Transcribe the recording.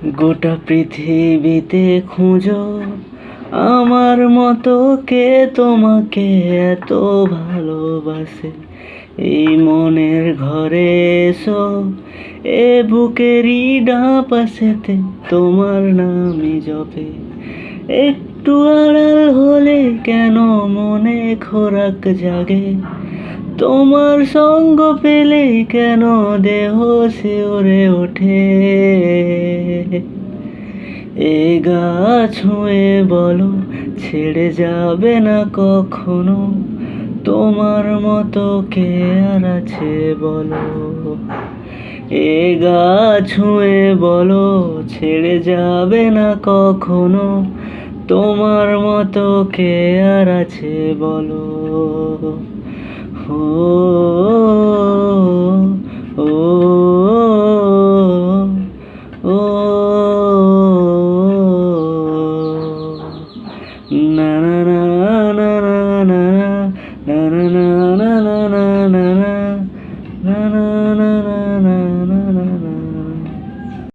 গোটা পৃথিবীতে খুঁজো আমার মতো কে তোমাকে এত ভালোবাসে। এই মনের ঘরে এসো, এ বুকেরই ডাঁ পাশেতে তোমার নামই জপে। একটু আড়াল হলে কেন মনে খোরাক জাগে, তোমার সঙ্গ পেলে কেন দেহ শিউরে ওঠে। এ গা ছুঁয়ে বলো ছেড়ে যাবে না কখনো, তোমার মতো কে আর আছে বলো। এ গা ছুঁয়ে বলো ছেড়ে যাবে না কখনো, তোমার মতো কে আর আছে বলো। ও ও ও না না না না না না না না না না না না